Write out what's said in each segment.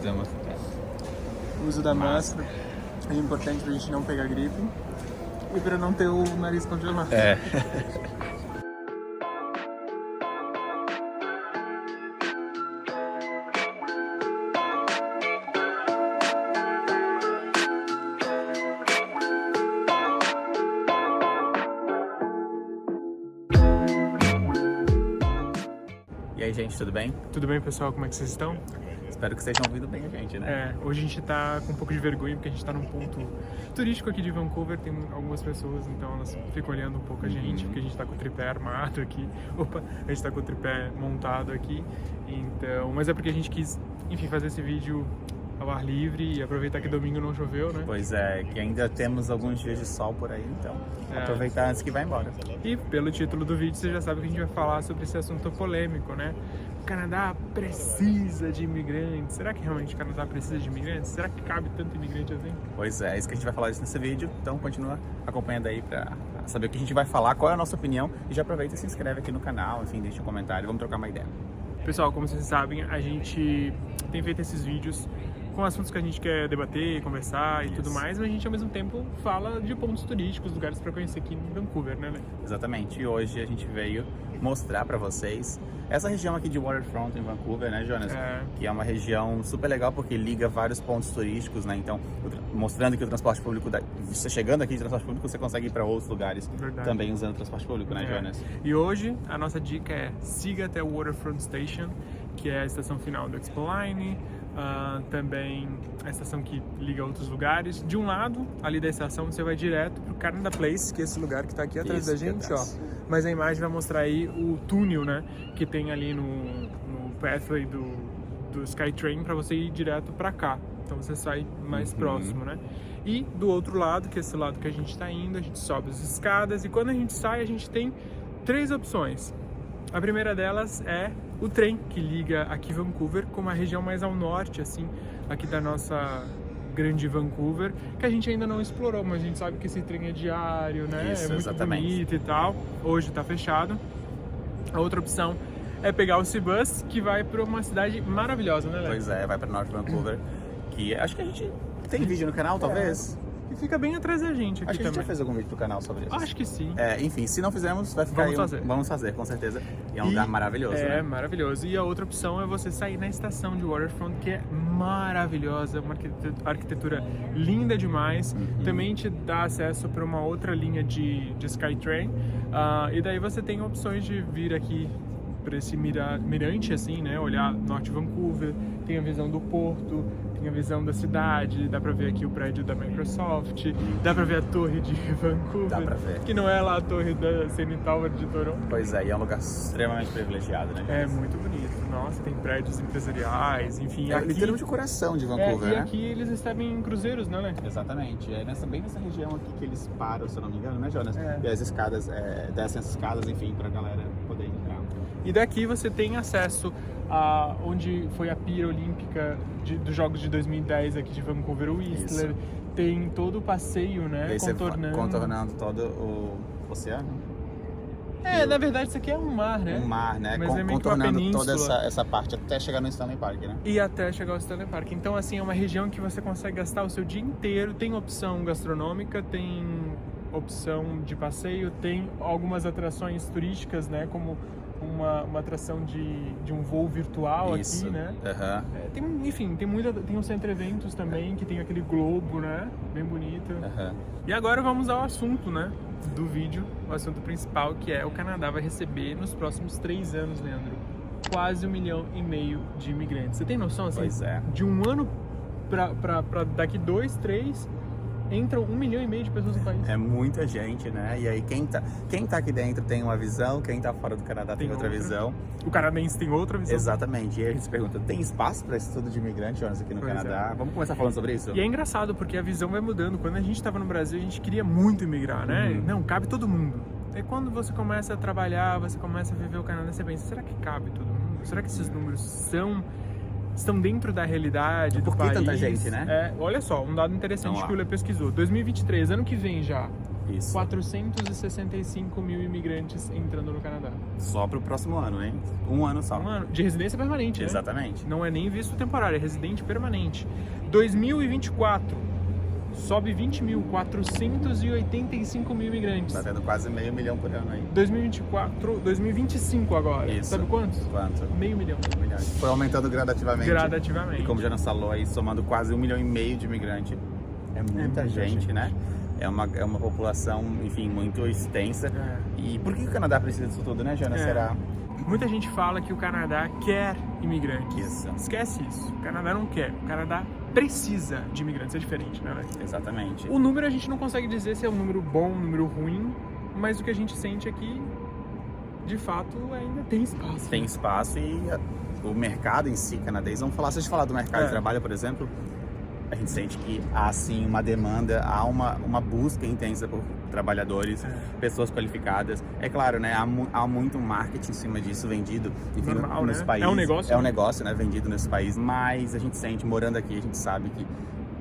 da máscara. O uso da máscara é importante pra gente não pegar gripe e pra não ter o nariz congelado. É. E aí, gente, tudo bem? Tudo bem, pessoal? Como é que vocês estão? Espero que estejam ouvindo bem a gente, né? Hoje a gente tá com um pouco de vergonha porque a gente tá num ponto turístico aqui de Vancouver, tem algumas pessoas, então elas ficam olhando um pouco a gente, porque a gente tá com o tripé armado aqui. Opa, a gente tá com o tripé montado aqui, então... Mas é porque a gente quis, enfim, fazer esse vídeo ao ar livre e aproveitar que domingo não choveu, né? Pois é, que ainda temos alguns dias de sol por aí, então aproveitar antes que vá embora. E pelo título do vídeo você já sabe que a gente vai falar sobre esse assunto polêmico, né? O Canadá precisa de imigrantes. Será que realmente o Canadá precisa de imigrantes? Será que cabe tanto imigrante assim? Pois é isso que a gente vai falar nesse vídeo, então continua acompanhando aí pra saber o que a gente vai falar, qual é a nossa opinião, e já aproveita e se inscreve aqui no canal, enfim, deixa um comentário, vamos trocar uma ideia. Pessoal, como vocês sabem, a gente tem feito esses vídeos com assuntos que a gente quer debater, conversar e tudo mais, mas a gente ao mesmo tempo fala de pontos turísticos, lugares para conhecer aqui em Vancouver, né? Exatamente, e hoje a gente veio mostrar para vocês essa região aqui de Waterfront em Vancouver, né, Jonas? Que é uma região super legal porque liga vários pontos turísticos, né? Então, mostrando que o transporte público, você chegando aqui de transporte público, você consegue ir para outros lugares também usando o transporte público, né, Jonas? E hoje a nossa dica é siga até o Waterfront Station, que é a estação final do Expo Line. Também a estação que liga a outros lugares. De um lado, ali da estação, você vai direto pro Canada Place, que é esse lugar que tá aqui atrás da gente, ó. Mas a imagem vai mostrar aí o túnel, né, que tem ali no pathway do SkyTrain para você ir direto para cá. Então você sai mais próximo, né? E do outro lado, que é esse lado que a gente tá indo, a gente sobe as escadas e quando a gente sai, a gente tem 3 opções. A primeira delas é o trem que liga aqui Vancouver com uma região mais ao norte, assim, aqui da nossa grande Vancouver, que a gente ainda não explorou, mas a gente sabe que esse trem é diário, né? Isso, é muito bonito e tal. Hoje tá fechado. A outra opção é pegar o Cbus, que vai para uma cidade maravilhosa, né, Léo? Pois é, vai para North Vancouver, que acho que a gente tem vídeo no canal, talvez? E fica bem atrás da gente aqui acho que a gente também. já fez algum vídeo pro canal sobre isso. Acho que sim. Enfim, se não fizermos, vai ficar Vamos fazer, com certeza. E é um lugar maravilhoso, né? Maravilhoso. E a outra opção é você sair na estação de Waterfront, que é maravilhosa, uma arquitetura linda demais. Também te dá acesso para uma outra linha de SkyTrain. E daí você tem opções de vir aqui para esse mirante, assim, né? Olhar Norte Vancouver, tem a visão do porto, tem a visão da cidade, dá pra ver aqui o prédio da Microsoft, dá pra ver a torre de Vancouver, dá pra ver. Que não é lá a torre da CN Tower de Toronto. Pois é, e é um lugar extremamente privilegiado, né? É muito bonito, nossa, tem prédios empresariais, enfim. Aqui, literalmente o coração de Vancouver, e né? aqui eles recebem cruzeiros, né? Exatamente, é bem nessa região aqui que eles param, se eu não me engano, né, Jonas? E as escadas, descem as escadas, enfim, pra galera poder entrar. E daqui você tem acesso a onde foi a pira olímpica dos Jogos de 2010 aqui de Vancouver, o Whistler. Isso. Tem todo o passeio, né? Contornando todo o oceano. Na verdade isso aqui é um mar, né? Um mar, né? Mas é meio contornando toda essa parte até chegar no Stanley Park, né? E até chegar ao Stanley Park. Então, assim, é uma região que você consegue gastar o seu dia inteiro. Tem opção gastronômica, tem opção de passeio, tem algumas atrações turísticas, né? Como uma atração de um voo virtual. Isso. Aqui, né? Tem um centro eventos também, que tem aquele globo, né? Bem bonito. E agora vamos ao assunto, né? Do vídeo, o assunto principal, que é o Canadá vai receber nos próximos 3 anos, Leandro, quase 1,5 milhão de imigrantes. Você tem noção, assim? Pois é. De um ano pra daqui 2, 3... entram 1,5 milhão de pessoas no país. É muita gente, né? E aí quem tá aqui dentro tem uma visão, quem tá fora do Canadá tem outra visão. O canadense tem outra visão. Exatamente. E aí a gente se pergunta, tem espaço para estudo de imigrante, Jonas, aqui no Canadá? Vamos começar falando sobre isso? E é engraçado, porque a visão vai mudando. Quando a gente estava no Brasil, a gente queria muito imigrar, né? Não, cabe todo mundo. E quando você começa a trabalhar, você começa a viver o Canadá, você pensa, será que cabe todo mundo? Será que esses números estão dentro da realidade do país? Por que tanta gente, né? Olha só, um dado interessante que o Lê pesquisou. 2023, ano que vem já, Isso. 465 mil imigrantes entrando no Canadá. Só pro próximo ano, hein? Um ano só. Um ano. De residência permanente, né? Exatamente. Não é nem visto temporário, é residente permanente. 2024, sobe 20 mil, 485 mil imigrantes. Tá tendo quase meio milhão por ano aí. 2025 agora. Isso. Sabe quantos? Quanto? Meio milhão. Foi aumentando gradativamente. Gradativamente. E como já nos falou aí, somando quase 1,5 milhão de imigrantes. É muita gente, né? É uma população, enfim, muito extensa. E por que o Canadá precisa disso tudo, né, Jana? Será? Muita gente fala que o Canadá quer imigrantes. Isso. Esquece isso. O Canadá não quer. O Canadá precisa de imigrantes. É diferente, né? Exatamente. O número a gente não consegue dizer se é um número bom, um número ruim, mas o que a gente sente é que, de fato, ainda tem espaço. Tem espaço e o mercado em si canadense, vamos falar, se a gente falar do mercado de trabalho, por exemplo, a gente sente que há sim uma demanda, há uma busca intensa por trabalhadores, pessoas qualificadas. É claro, né? Há muito marketing em cima disso vendido, enfim, normal, nos né? países. É um negócio. É um negócio, né? Vendido nesse país, mas a gente sente, morando aqui, a gente sabe que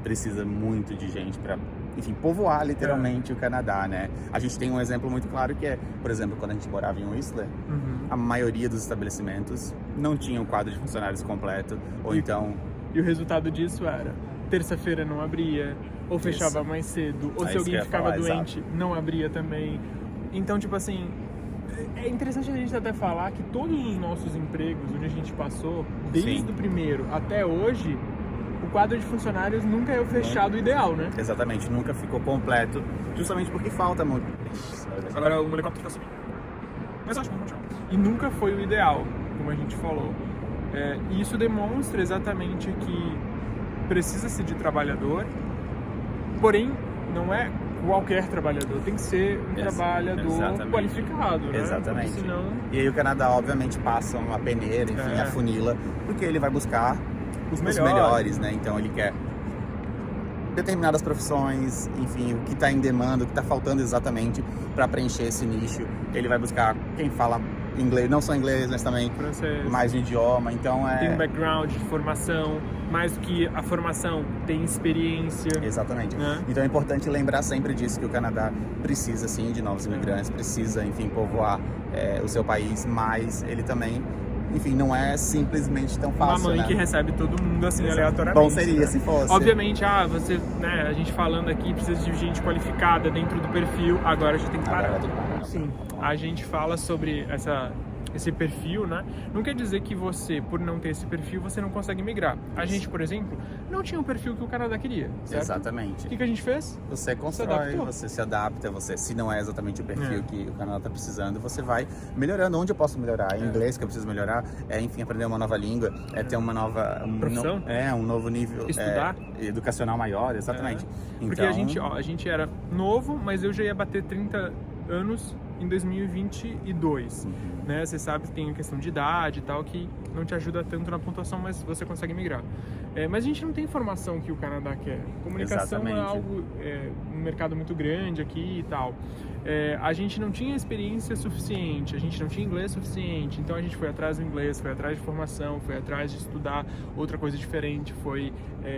precisa muito de gente para, enfim, povoar literalmente o Canadá, né? A gente tem um exemplo muito claro que é, por exemplo, quando a gente morava em Whistler, a maioria dos estabelecimentos não tinha um quadro de funcionários completo, ou então... E o resultado disso era, terça-feira não abria, ou fechava mais cedo, ou se alguém ficava doente, não abria também. Então, tipo assim, é interessante a gente até falar que todos os nossos empregos, onde a gente passou, desde o primeiro até hoje, o quadro de funcionários nunca é o fechado ideal, né? Exatamente, nunca ficou completo, justamente porque falta muito. Agora o helicóptero tá subindo. Mas acho que vamos continuar. E nunca foi o ideal, como a gente falou. E isso demonstra exatamente que precisa-se de trabalhador, porém não é qualquer trabalhador, tem que ser um trabalhor qualificado, né? Exatamente. Porque senão... E aí o Canadá obviamente passa uma peneira, enfim, afunila, porque ele vai buscar os melhores, né? Então ele quer determinadas profissões, enfim, o que está em demanda, o que está faltando exatamente para preencher esse nicho. Ele vai buscar quem fala inglês, não só inglês, mas também francês, mais de idioma, então tem um background de formação, mais do que a formação, tem experiência. Exatamente. Então é importante lembrar sempre disso, que o Canadá precisa sim de novos imigrantes, precisa, enfim, povoar o seu país, mas ele também, enfim, não é simplesmente tão fácil. Uma mãe que recebe todo mundo assim aleatoriamente. Bom seria se fosse. Obviamente, você, né, a gente falando aqui precisa de gente qualificada dentro do perfil, agora a gente tem que parar. Sim, a gente fala sobre esse perfil, né? Não quer dizer que você, por não ter esse perfil, você não consegue migrar. A gente, por exemplo, não tinha um perfil que o Canadá queria, certo? Exatamente. O que a gente fez? Você constrói, você se adapta, se não é exatamente o perfil que o Canadá está precisando, você vai melhorando. Onde eu posso melhorar? Em inglês que eu preciso melhorar, enfim, aprender uma nova língua, ter uma nova... profissão? Um novo nível... Estudar? Educacional maior, exatamente. Porque então... a gente era novo, mas eu já ia bater 30 anos em 2022, né? Você sabe que tem a questão de idade e tal, que não te ajuda tanto na pontuação, mas você consegue migrar. Mas a gente não tem informação que o Canadá quer. Comunicação é algo, um mercado muito grande aqui e tal. A gente não tinha experiência suficiente, a gente não tinha inglês suficiente, então a gente foi atrás do inglês, foi atrás de formação, foi atrás de estudar outra coisa diferente, foi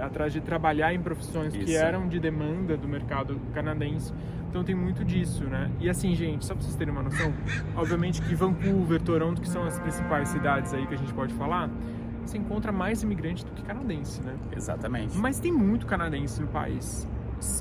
atrás de trabalhar em profissões que eram de demanda do mercado canadense. Então tem muito disso, né? E assim, gente, só pra vocês terem uma noção, obviamente que Vancouver, Toronto, que são as principais cidades aí que a gente pode falar, você encontra mais imigrantes do que canadense, né? Exatamente. Mas tem muito canadense no país.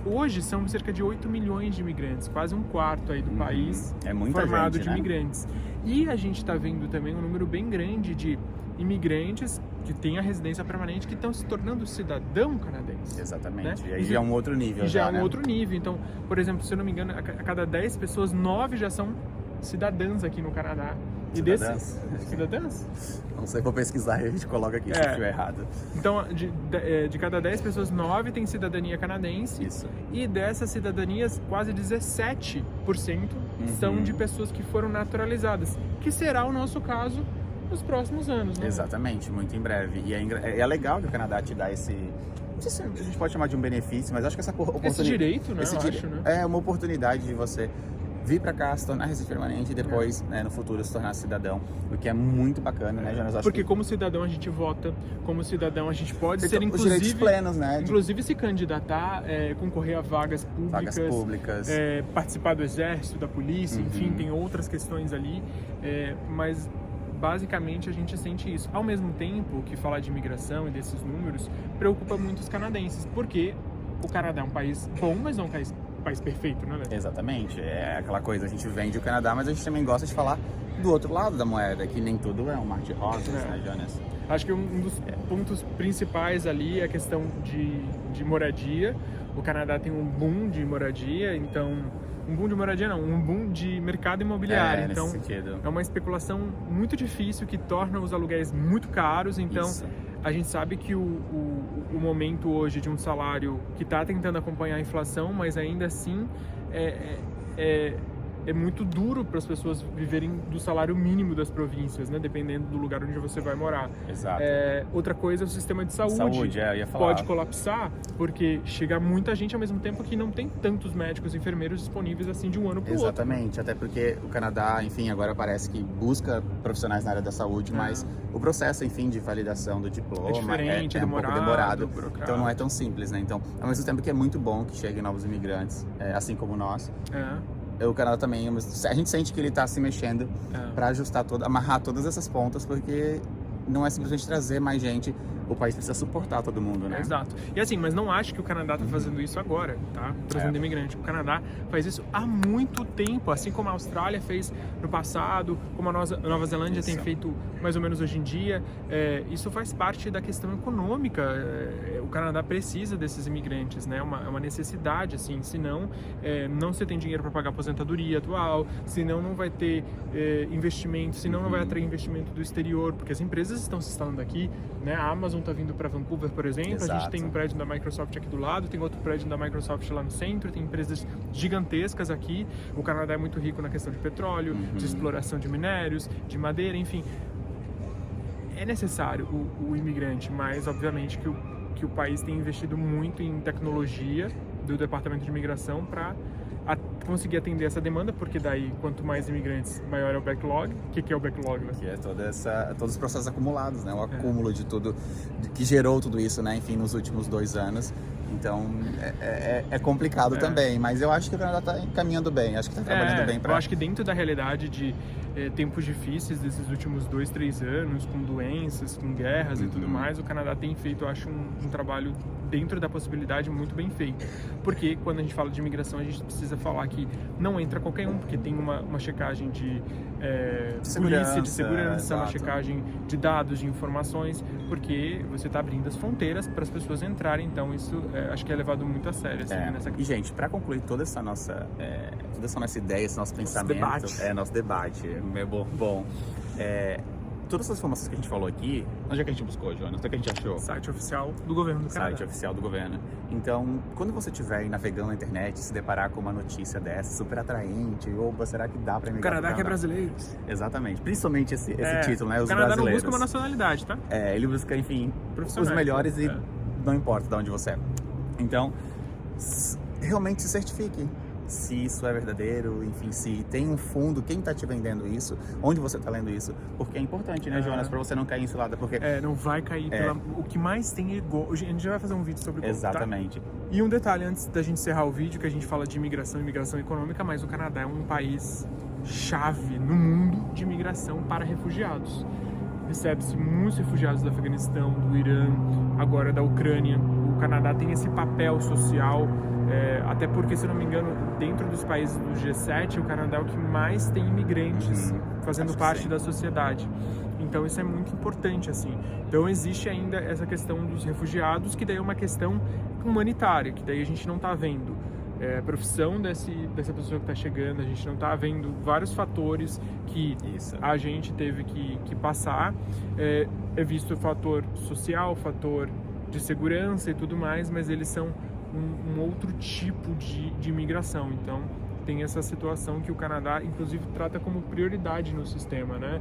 Hoje são cerca de 8 milhões de imigrantes, quase um quarto aí do país formado de imigrantes. E a gente está vendo também um número bem grande de imigrantes que têm a residência permanente que estão se tornando cidadão canadense. Exatamente. Né? E aí já é um outro nível. Já é um outro nível. Então, por exemplo, se eu não me engano, a cada 10 pessoas, 9 já são cidadãs aqui no Canadá. E cidadãs? Não sei, vou pesquisar e a gente coloca aqui se estiver errado. Então, de cada 10 pessoas, 9 têm cidadania canadense. Isso. E dessas cidadanias, quase 17% são de pessoas que foram naturalizadas, que será o nosso caso nos próximos anos, né? Exatamente, muito em breve. E é legal que o Canadá te dá esse... Não sei se a gente pode chamar de um benefício, mas acho que essa oportunidade... Esse direito, né? É uma oportunidade de você vir para cá, se tornar residente permanente e depois, né, no futuro, se tornar cidadão, o que é muito bacana, né, Jonas? Porque como cidadão a gente vota, como cidadão a gente pode ser, os direitos plenos, né? Inclusive se candidatar, concorrer a vagas públicas, participar do exército, da polícia, enfim, tem outras questões ali, mas basicamente a gente sente isso. Ao mesmo tempo que falar de imigração e desses números preocupa muito os canadenses, porque o Canadá é um país bom, mas não é um país perfeito, né? Exatamente, é aquela coisa, a gente vende o Canadá, mas a gente também gosta de falar do outro lado da moeda, que nem tudo é um mar de rosas, né, Jonas? Acho que um dos pontos principais ali é a questão de moradia. O Canadá tem um boom de moradia, então... Um boom de moradia não, um boom de mercado imobiliário. Então, é uma especulação muito difícil que torna os aluguéis muito caros. Então, a gente sabe que o momento hoje de um salário que está tentando acompanhar a inflação, mas ainda assim é muito duro para as pessoas viverem do salário mínimo das províncias, né? Dependendo do lugar onde você vai morar. Exato. Outra coisa é o sistema de saúde. Eu ia falar. Pode colapsar porque chega muita gente ao mesmo tempo que não tem tantos médicos e enfermeiros disponíveis assim de um ano para o outro. Exatamente, até porque o Canadá, enfim, agora parece que busca profissionais na área da saúde, mas o processo, enfim, de validação do diploma é diferente, um pouco demorado, burocrático. Então não é tão simples, né? Então, ao mesmo tempo que é muito bom que cheguem novos imigrantes, assim como nós. O Canadá também, a gente sente que ele está se mexendo para ajustar amarrar todas essas pontas, porque não é simplesmente trazer mais gente, o país precisa suportar todo mundo, né? Exato. E assim, mas não acho que o Canadá está fazendo isso agora, tá? Trazendo imigrante. O Canadá faz isso há muito tempo, assim como a Austrália fez no passado, como a Nova Zelândia tem feito mais ou menos hoje em dia. Isso faz parte da questão econômica. O Canadá precisa desses imigrantes, né? É uma necessidade, assim. Senão, não se tem dinheiro para pagar a aposentadoria atual, senão não vai ter investimento, senão não vai atrair investimento do exterior, porque as empresas estão se instalando aqui, né? A Amazon está vindo para Vancouver, por exemplo. A gente tem um prédio da Microsoft aqui do lado, tem outro prédio da Microsoft lá no centro, tem empresas gigantescas aqui. O Canadá é muito rico na questão de petróleo, de exploração de minérios, de madeira, enfim. É necessário o imigrante, mas obviamente que o país tem investido muito em tecnologia do Departamento de Imigração para conseguir atender essa demanda, porque daí quanto mais imigrantes, maior é o backlog. O que é o backlog? Né? Que é todos os processos acumulados, né? O acúmulo de tudo, que gerou tudo isso, né? Enfim, nos últimos 2 anos. Então, é complicado também, mas eu acho que o Canadá está caminhando bem, acho que está trabalhando bem para... Eu acho que dentro da realidade de tempos difíceis desses últimos 2, 3 anos, com doenças, com guerras e tudo mais, o Canadá tem feito, eu acho, um trabalho dentro da possibilidade muito bem feito. Porque quando a gente fala de imigração, a gente precisa falar que não entra qualquer um, porque tem uma checagem de polícia, de segurança, uma checagem de dados, de informações, porque você está abrindo as fronteiras para as pessoas entrarem, então isso acho que é levado muito a sério. Assim, nessa... E, gente, para concluir toda essa nossa ideia, esse nosso pensamento, nosso debate, bom. Todas essas informações que a gente falou aqui, onde é que a gente buscou, Jonas? Onde é que a gente achou? Site oficial do governo do Canadá. Site oficial do governo. Então, quando você estiver navegando na internet e se deparar com uma notícia dessa, super atraente, ou será que dá para emigrar? O Canadá que é brasileiro. Exatamente. Principalmente esse título, né? Os brasileiros. O Canadá não busca uma nacionalidade, tá? Ele busca, enfim, os melhores e não importa de onde você é. Então, realmente se certifique se isso é verdadeiro, enfim, se tem um fundo, quem está te vendendo isso, onde você está lendo isso, porque é importante, né, Jonas, para você não cair em cilada, porque... não vai cair, o que mais tem é golpe. A gente já vai fazer um vídeo sobre golpe, exatamente. Tá? E um detalhe, antes da gente encerrar o vídeo, que a gente fala de imigração econômica, mas o Canadá é um país chave no mundo de imigração para refugiados. Recebe-se muitos refugiados do Afeganistão, do Irã, agora da Ucrânia. O Canadá tem esse papel social, até porque, se não me engano, dentro dos países do G7, o Canadá é o que mais tem imigrantes fazendo parte da sociedade. Então isso é muito importante, assim. Então existe ainda essa questão dos refugiados, que daí é uma questão humanitária, que daí a gente não está vendo a profissão dessa pessoa que está chegando, a gente não está vendo vários fatores que a gente teve que passar. É visto o fator social, fator de segurança e tudo mais, mas eles são um outro tipo de imigração. Então tem essa situação que o Canadá, inclusive, trata como prioridade no sistema, né?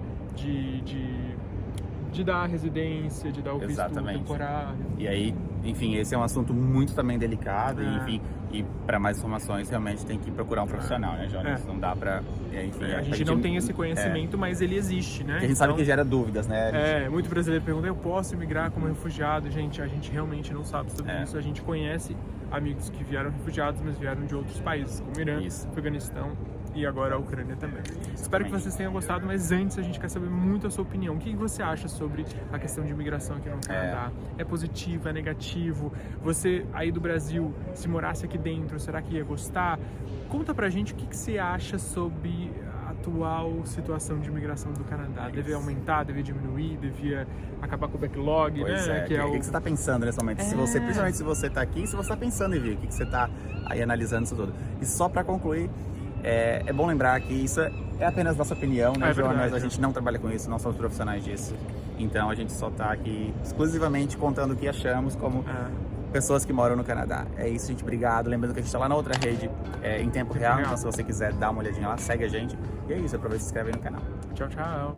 de dar a residência, de dar o visto temporário. E aí, enfim, esse é um assunto muito também delicado, enfim, e para mais informações realmente tem que procurar um profissional, né, Jonas? Não dá para, enfim... A gente não tem esse conhecimento, mas ele existe, né? A gente sabe que gera dúvidas, né? Muito brasileiro pergunta, eu posso emigrar como refugiado? Gente, a gente realmente não sabe sobre isso. A gente conhece amigos que vieram refugiados, mas vieram de outros países, como Irã, Afeganistão e agora a Ucrânia também. Espero que vocês tenham gostado, mas antes a gente quer saber muito a sua opinião. O que você acha sobre a questão de imigração aqui no Canadá? É positivo, é negativo? Você aí do Brasil, se morasse aqui dentro, será que ia gostar? Conta pra gente o que você acha sobre a atual situação de imigração do Canadá. Devia aumentar, devia diminuir, devia acabar com o backlog, pois né? O que você está pensando nesse momento? Se você, principalmente se você está aqui, se você está pensando em vir, o que você está aí analisando isso tudo. E só para concluir, é bom lembrar que isso é apenas nossa opinião, né, Jonas? A gente não trabalha com isso, não somos profissionais disso. Então a gente só está aqui exclusivamente contando o que achamos como pessoas que moram no Canadá. É isso, gente. Obrigado. Lembrando que a gente está lá na outra rede em tempo real. Então se você quiser dar uma olhadinha lá, segue a gente. E é isso. Aproveita e se inscreve aí no canal. Tchau, tchau.